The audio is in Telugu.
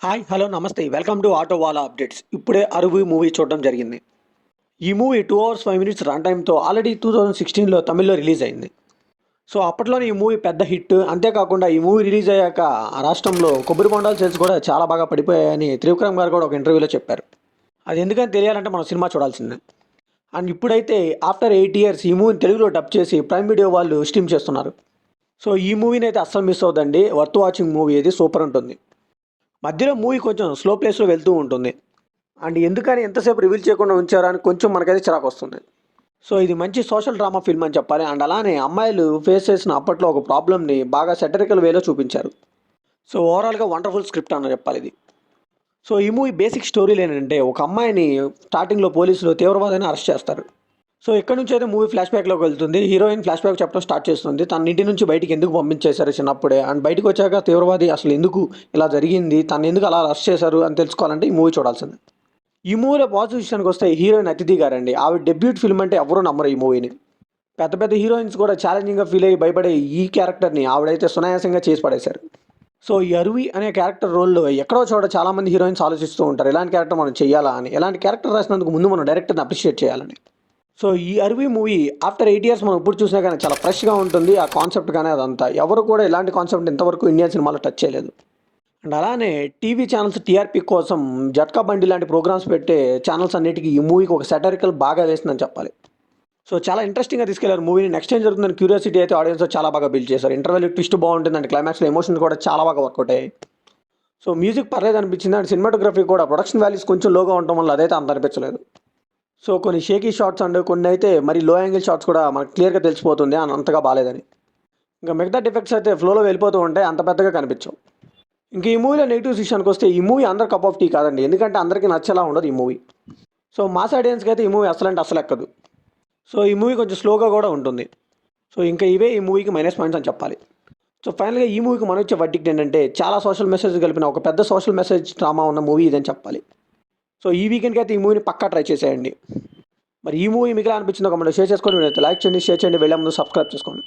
హాయ్ హలో నమస్తే welcome to auto wala updates. ఇప్పుడే అరువు మూవీ చూడడం జరిగింది. ఈ మూవీ 2 hours 5 minutes రన్ టైంతో ఆల్రెడీ 2016లో తమిళ్లో రిలీజ్ అయింది. సో అప్పట్లోనే ఈ మూవీ పెద్ద హిట్. అంతేకాకుండా ఈ మూవీ రిలీజ్ అయ్యాక ఆ రాష్ట్రంలో కొబ్బరి బొండాల సేల్స్ కూడా చాలా బాగా పడిపోయాయని త్రివిక్రమ్ గారు కూడా ఒక ఇంటర్వ్యూలో చెప్పారు. అది ఎందుకని తెలియాలంటే మనం సినిమా చూడాల్సిందే. అండ్ ఇప్పుడైతే ఆఫ్టర్ 8 years ఈ మూవీని తెలుగులో డబ్ చేసి ప్రైమ్ వీడియో వాళ్ళు స్ట్రీమ్ చేస్తున్నారు. సో ఈ మూవీని అయితే అస్సలు మిస్ అవుదండి. వర్త్ వాచింగ్ మూవీ ఇది, సూపర్ ఉంటుంది. మధ్యలో మూవీ కొంచెం స్లో ప్లేస్లో వెళ్తూ ఉంటుంది. అండ్ ఎందుకని ఎంతసేపు రివీల్ చేయకుండా ఉంచారా అని కొంచెం మనకైతే చిరాకు వస్తుంది. సో ఇది మంచి సోషల్ డ్రామా ఫిల్మ్ అని చెప్పాలి. అండ్ అలానే అమ్మాయిలు ఫేస్ చేసిన అప్పట్లో ఒక ప్రాబ్లమ్ని బాగా సెటరికల్ వేలో చూపించారు. సో ఓవరాల్గా వండర్ఫుల్ స్క్రిప్ట్ అని చెప్పాలి ఇది. సో ఈ మూవీ బేసిక్ స్టోరీలు ఏంటంటే, ఒక అమ్మాయిని స్టార్టింగ్లో పోలీసులు తీవ్రవాదాన్ని అరెస్ట్ చేస్తారు. సో ఇక్కడ నుంచి అయితే మూవీ ఫ్లాష్ బ్యాక్లోకి వెళ్తుంది. హీరోయిన్ ఫ్లాష్ బ్యాక్ చెప్పడం స్టార్ట్ చేస్తుంది. తన ఇంటి నుంచి బయటికి ఎందుకు పంపించేశారు చిన్నప్పుడే, అండ్ బయటకు వచ్చాక తీవ్రవాది అసలు ఎందుకు ఇలా జరిగింది, తను ఎందుకు అలా అరెస్ట్ చేశారు అని తెలుసుకోవాలంటే ఈ మూవీ చూడాల్సిందే. ఈ మూవీలో పాజిటివ్ విషయానికి వస్తే హీరోయిన్ అతిథి గారండి. ఆవిడ డెబ్యూట్ ఫిల్మ్ అంటే ఎవరూ నమ్మరు ఈ మూవీని. పెద్ద పెద్ద హీరోయిన్స్ కూడా ఛాలెంజింగ్గా ఫీల్ అయ్యి భయపడే ఈ క్యారెక్టర్ని ఆవిడైతే సునాయాసంగా చేసి పడేశారు. సో ఈ అరువి అనే క్యారెక్టర్ రోల్లో ఎక్కడో చోట చాలామంది హీరోయిన్స్ ఆలోచిస్తూ ఉంటారు, ఎలాంటి క్యారెక్టర్ మనం చేయాలా అని. ఎలాంటి క్యారెక్టర్ రాసినందుకు ముందు మనం డైరెక్టర్ని అప్రిషియేట్ చేయాలని. సో ఈ అరువి మూవీ ఆఫ్టర్ 8 years మనం ఇప్పుడు చూసినా కానీ చాలా ఫ్రెష్గా ఉంటుంది. ఆ కాన్సెప్ట్ కానీ అదంతా ఎవరు కూడా ఇలాంటి కాన్సెప్ట్ ఇంతవరకు ఇండియన్ సినిమాలో టచ్ చేయలేదు. అండ్ అలానే టీవీ ఛానల్స్ టీఆర్పీ కోసం జట్కా బండి లాంటి ప్రోగ్రామ్స్ పెట్టే ఛానల్స్ అన్నిటికీ ఈ మూవీకి ఒక సెటరికల్ బాగా వేసిందని చెప్పాలి. సో చాలా ఇంట్రెస్టింగ్గా తీసుకెళ్లారు మూవీని. నెక్స్ట్ ఏం జరుగుతుందని క్యూరియాసిటీ అయితే ఆడియన్స్ చాలా బాగా బిల్డ్ చేశారు. ఇంటర్వెల్ ట్విస్ట్ బాగుంటుంది అండ్ క్లైమాక్స్లో ఎమోషన్ కూడా చాలా బాగా వర్కౌట్ అయ్యాయి. సో మ్యూజిక్ పర్లేదు అనిపించింది. అండ్ సినిమాటోగ్రఫీ కూడా ప్రొడక్షన్ వాల్యూస్ కొంచెం లోగా ఉండటం వల్ల అదైతే అంత అనిపించలేదు. సో కొన్ని షేకీ షాట్స్ అండ్ కొన్ని అయితే మరి లో యాంగిల్ షాట్స్ కూడా మనకు క్లియర్గా తెలిసిపోతుంది అని అంతగా బాగాలేదని. ఇంకా మిగతా డిఫెక్ట్స్ అయితే ఫ్లోలో వెళ్ళిపోతూ ఉంటాయి, అంత పెద్దగా కనిపించవు. ఇంకా ఈ మూవీలో నెగిటివ్స్ విషయానికి వస్తే ఈ మూవీ అందరు కప్ ఆఫ్ టీ కాదండి. ఎందుకంటే అందరికీ నచ్చేలా ఉండదు ఈ మూవీ. సో మాస్ ఆడియన్స్కి అయితే ఈ మూవీ అసలు అంటే అసలు ఎక్కదు. సో ఈ మూవీ కొంచెం స్లోగా కూడా ఉంటుంది. సో ఇంకా ఇవే ఈ మూవీకి మైనస్ పాయింట్స్ అని చెప్పాలి. సో ఫైనల్గా ఈ మూవీకి మనం ఇచ్చే వర్డిక్ట్ ఏంటంటే, చాలా సోషల్ మెసేజ్ కలిపిన ఒక పెద్ద సోషల్ మెసేజ్ డ్రామా ఉన్న మూవీ ఇదని చెప్పాలి. సో ఈ వీకెండ్కి అయితే ఈ మూవీని పక్కా ట్రై చేసేయండి. మరి ఈ మూవీ మీకు ఎలా అనిపించిందో కమెంట్లో షేర్ చేసుకోండి. లైక్ చేయండి, షేర్ చేయండి, వెళ్ళే ముందు సబ్స్క్రైబ్ చేసుకోండి.